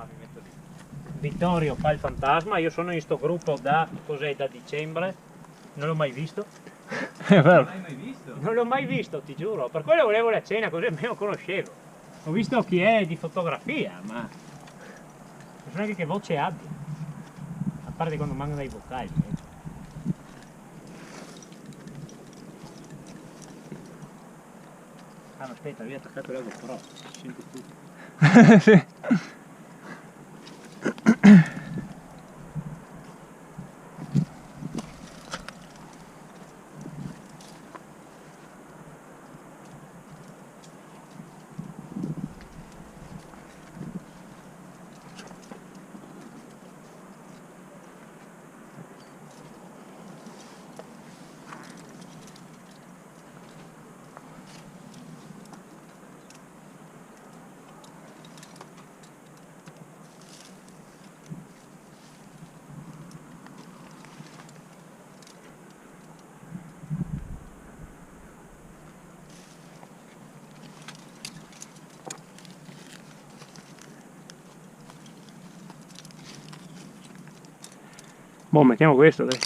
mi metto lì. Vittorio fa il fantasma, io sono in sto gruppo da, cos'è, da dicembre, non l'ho mai visto. È vero. Non l'hai mai visto? Non l'ho mai visto, ti giuro, per quello volevo la cena, così almeno conoscevo. Ho visto chi è di fotografia, ma non so neanche che voce abbia, a parte quando mancano i vocali. Ah, ma aspetta, lui ha attaccato la GoPro, si sente tutto. Sì. Boh, mettiamo questo, dai.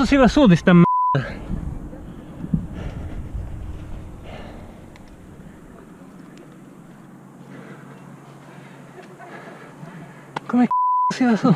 si va su di sta merda? Come si va su?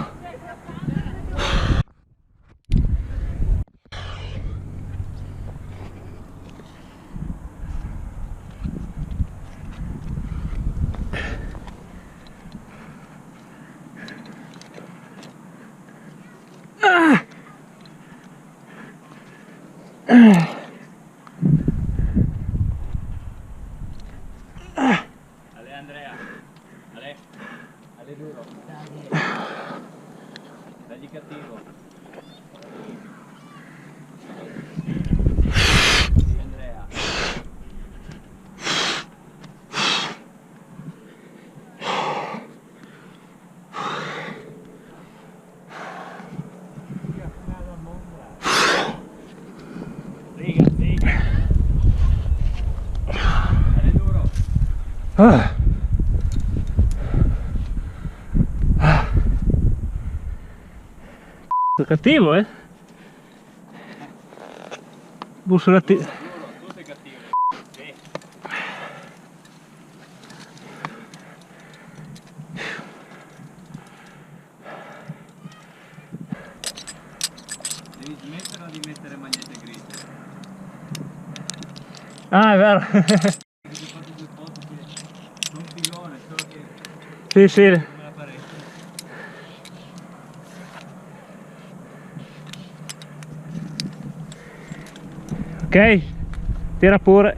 Ale Andrea, Ale duro, dagli cattivo. Sì Andrea. Riga, riga. Ale duro. Ah. Cattivo, eh? Busso la Duro, tu sei cattivo. Sì. Devi smetterla di mettere magliette grigie. Ah, è vero. Ho fatto 2 foto che sono un filone, solo che Sì, sì. come la parecchia. Ok, tira pure.